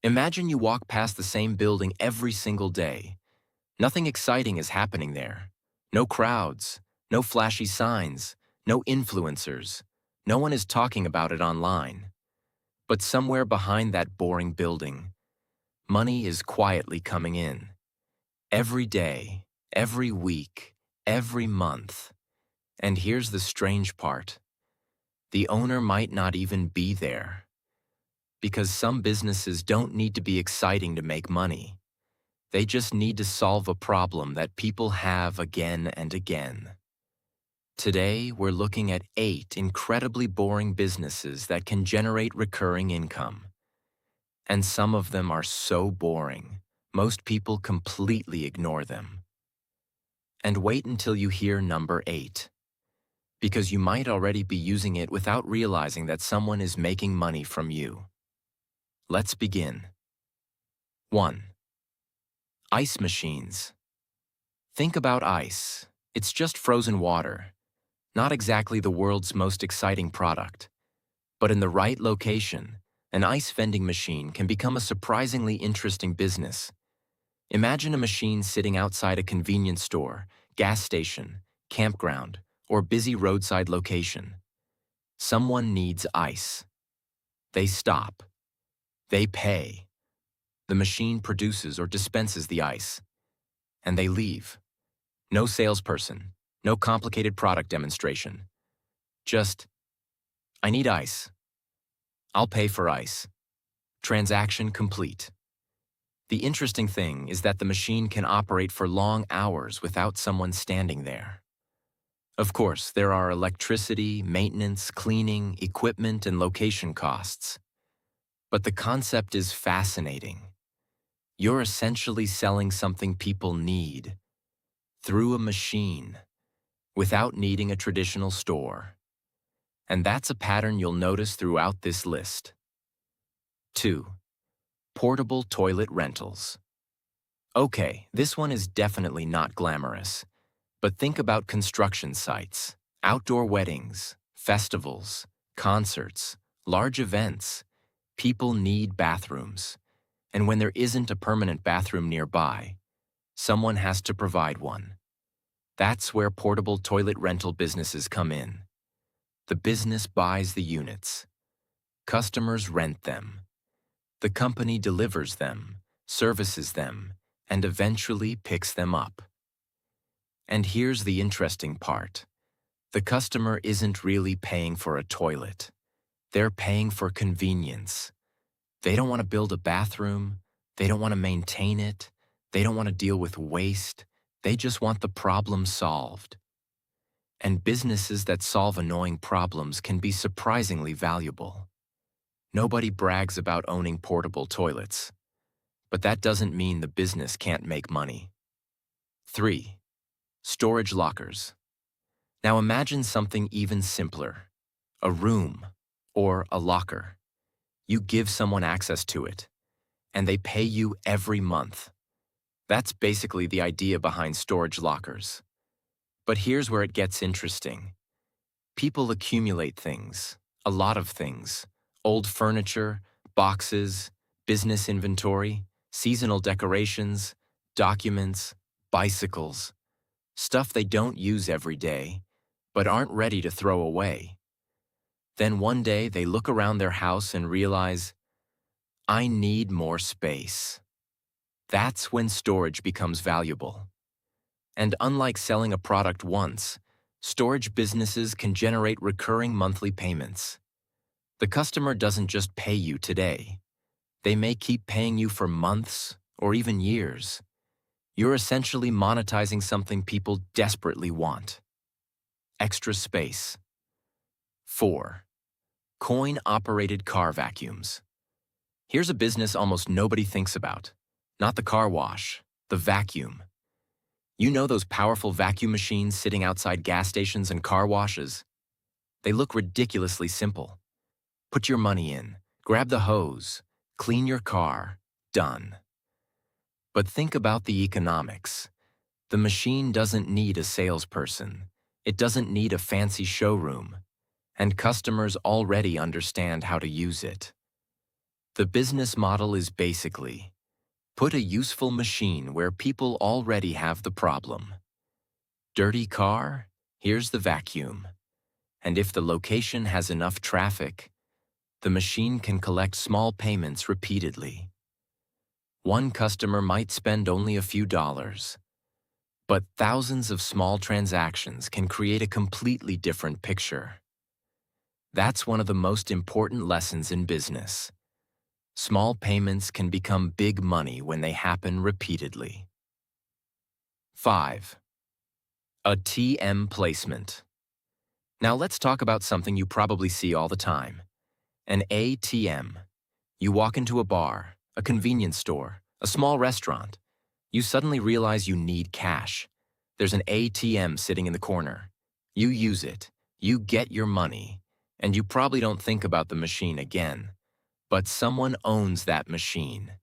Imagine you walk past the same building every single day. Nothing exciting is happening there. No crowds, no flashy signs, no influencers. No one is talking about it online. But somewhere behind that boring building, money is quietly coming in. Every day, every week, every month. And here's the strange part. The owner might not even be there. Because some businesses don't need to be exciting to make money. They just need to solve a problem that people have again and again. Today, we're looking at 8 incredibly boring businesses that can generate recurring income. And some of them are so boring, most people completely ignore them. And wait until you hear number 8. Because you might already be using it without realizing that someone is making money from you. Let's begin. 1. Ice machines. Think about ice. It's just frozen water. Not exactly the world's most exciting product. But in the right location, an ice vending machine can become a surprisingly interesting business. Imagine a machine sitting outside a convenience store, gas station, campground, or busy roadside location. Someone needs ice. They stop. They pay. The machine produces or dispenses the ice. And they leave. No salesperson, no complicated product demonstration. Just, I need ice. I'll pay for ice. Transaction complete. The interesting thing is that the machine can operate for long hours without someone standing there. Of course, there are electricity, maintenance, cleaning, equipment, and location costs. But the concept is fascinating. You're essentially selling something people need through a machine without needing a traditional store. And that's a pattern you'll notice throughout this list. 2. Portable toilet rentals. Okay, this one is definitely not glamorous. But think about construction sites, outdoor weddings, festivals, concerts, large events. People need bathrooms. And when there isn't a permanent bathroom nearby, someone has to provide one. That's where portable toilet rental businesses come in. The business buys the units. Customers rent them. The company delivers them, services them, and eventually picks them up. And here's the interesting part. The customer isn't really paying for a toilet. They're paying for convenience. They don't want to build a bathroom. They don't want to maintain it. They don't want to deal with waste. They just want the problem solved. And businesses that solve annoying problems can be surprisingly valuable. Nobody brags about owning portable toilets. But that doesn't mean the business can't make money. 3. Storage lockers. Now imagine something even simpler. A room or a locker. You give someone access to it, and they pay you every month. That's basically the idea behind storage lockers. But here's where it gets interesting. People accumulate things, a lot of things. Old furniture, boxes, business inventory, seasonal decorations, documents, bicycles. Stuff they don't use every day, but aren't ready to throw away. Then one day they look around their house and realize, I need more space. That's when storage becomes valuable. And unlike selling a product once, storage businesses can generate recurring monthly payments. The customer doesn't just pay you today. They may keep paying you for months or even years. You're essentially monetizing something people desperately want. Extra space. 4. Coin-operated car vacuums. Here's a business almost nobody thinks about. Not the car wash, the vacuum. You know those powerful vacuum machines sitting outside gas stations and car washes? They look ridiculously simple. Put your money in, grab the hose, clean your car, done. But think about the economics. The machine doesn't need a salesperson. It doesn't need a fancy showroom. And customers already understand how to use it. The business model is basically, put a useful machine where people already have the problem. Dirty car? Here's the vacuum. And if the location has enough traffic, the machine can collect small payments repeatedly. One customer might spend only a few dollars, but thousands of small transactions can create a completely different picture. That's one of the most important lessons in business. Small payments can become big money when they happen repeatedly. 5. ATM placement. Now let's talk about something you probably see all the time. An ATM. You walk into a bar, a convenience store, a small restaurant. You suddenly realize you need cash. There's an ATM sitting in the corner. You use it, you get your money, and you probably don't think about the machine again. But someone owns that machine.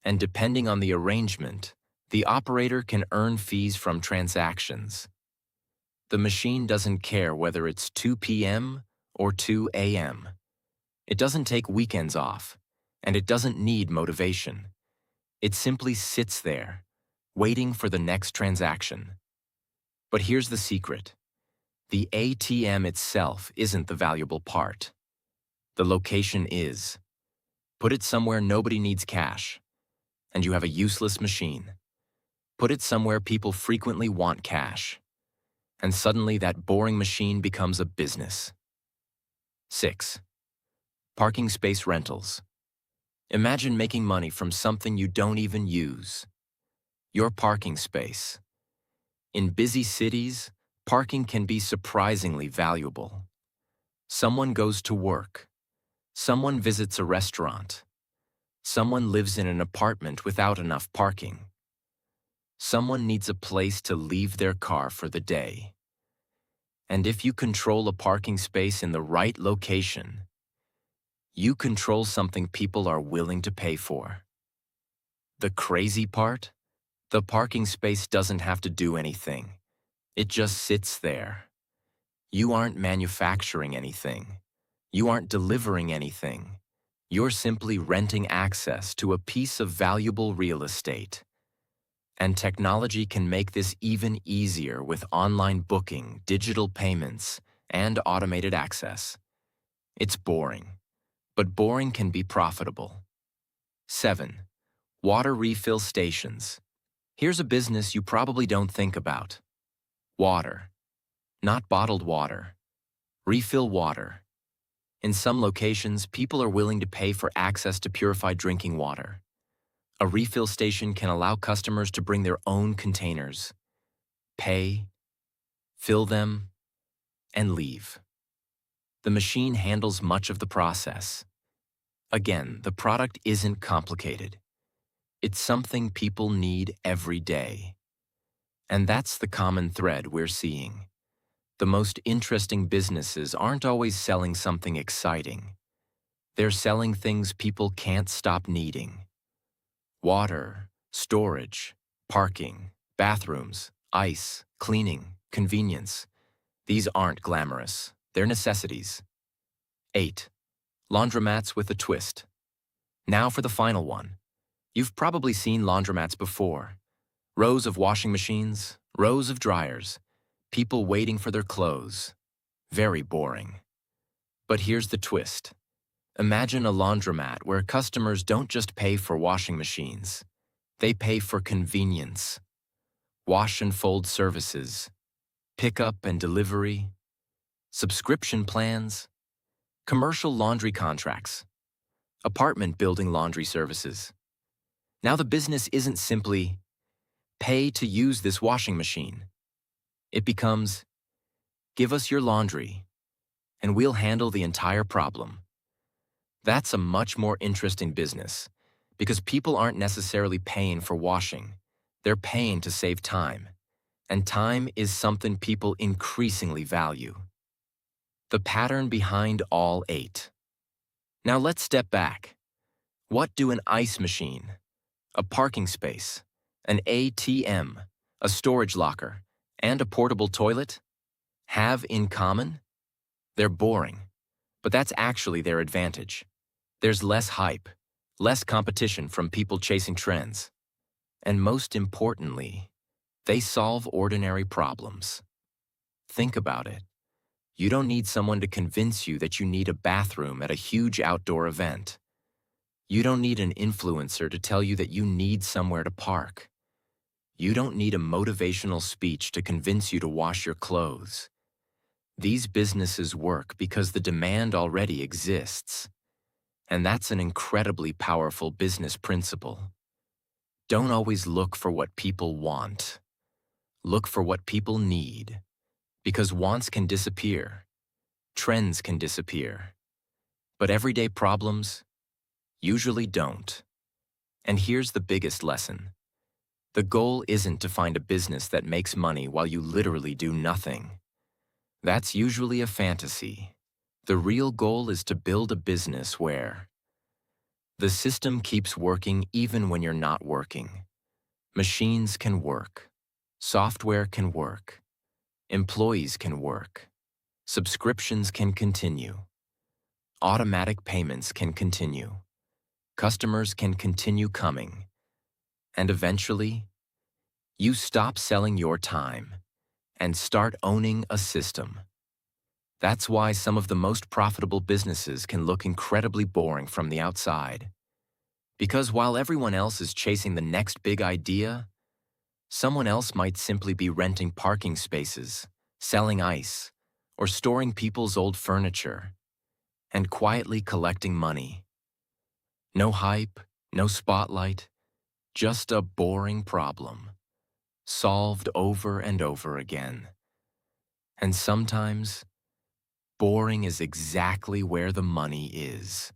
And depending on the arrangement, the operator can earn fees from transactions. The machine doesn't care whether it's 2 p.m. or 2 a.m. It doesn't take weekends off, and it doesn't need motivation. It simply sits there, waiting for the next transaction. But here's the secret. The ATM itself isn't the valuable part. The location is. Put it somewhere nobody needs cash, and you have a useless machine. Put it somewhere people frequently want cash, and suddenly that boring machine becomes a business. 6. Parking space rentals. Imagine making money from something you don't even use. Your parking space. In busy cities, parking can be surprisingly valuable. Someone goes to work. Someone visits a restaurant. Someone lives in an apartment without enough parking. Someone needs a place to leave their car for the day. And if you control a parking space in the right location, you control something people are willing to pay for. The crazy part? The parking space doesn't have to do anything. It just sits there. You aren't manufacturing anything. You aren't delivering anything. You're simply renting access to a piece of valuable real estate. And technology can make this even easier with online booking, digital payments, and automated access. It's boring, but boring can be profitable. 7. Water refill stations. Here's a business you probably don't think about. Water. Not bottled water. Refill water. In some locations, people are willing to pay for access to purified drinking water. A refill station can allow customers to bring their own containers, pay, fill them, and leave. The machine handles much of the process. Again, the product isn't complicated. It's something people need every day. And that's the common thread we're seeing. The most interesting businesses aren't always selling something exciting. They're selling things people can't stop needing. Water, storage, parking, bathrooms, ice, cleaning, convenience. These aren't glamorous. They're necessities. 8. Laundromats with a twist. Now for the final one. You've probably seen laundromats before. Rows of washing machines, rows of dryers, people waiting for their clothes. Very boring. But here's the twist. Imagine a laundromat where customers don't just pay for washing machines. They pay for convenience. Wash and fold services, pickup and delivery, subscription plans, commercial laundry contracts, apartment building laundry services. Now the business isn't simply pay to use this washing machine. It becomes, give us your laundry, and we'll handle the entire problem. That's a much more interesting business, because people aren't necessarily paying for washing. They're paying to save time, and time is something people increasingly value. The pattern behind all 8. Now let's step back. What do an ice machine, a parking space, an ATM, a storage locker, and a portable toilet have in common? They're boring, but that's actually their advantage. There's less hype, less competition from people chasing trends. And most importantly, they solve ordinary problems. Think about it. You don't need someone to convince you that you need a bathroom at a huge outdoor event. You don't need an influencer to tell you that you need somewhere to park. You don't need a motivational speech to convince you to wash your clothes. These businesses work because the demand already exists. And that's an incredibly powerful business principle. Don't always look for what people want. Look for what people need. Because wants can disappear. Trends can disappear. But everyday problems usually don't. And here's the biggest lesson. The goal isn't to find a business that makes money while you literally do nothing. That's usually a fantasy. The real goal is to build a business where the system keeps working even when you're not working. Machines can work. Software can work. Employees can work. Subscriptions can continue. Automatic payments can continue. Customers can continue coming. And eventually, you stop selling your time and start owning a system. That's why some of the most profitable businesses can look incredibly boring from the outside. Because while everyone else is chasing the next big idea, someone else might simply be renting parking spaces, selling ice, or storing people's old furniture, and quietly collecting money. No hype, no spotlight, just a boring problem, solved over and over again. And sometimes, boring is exactly where the money is.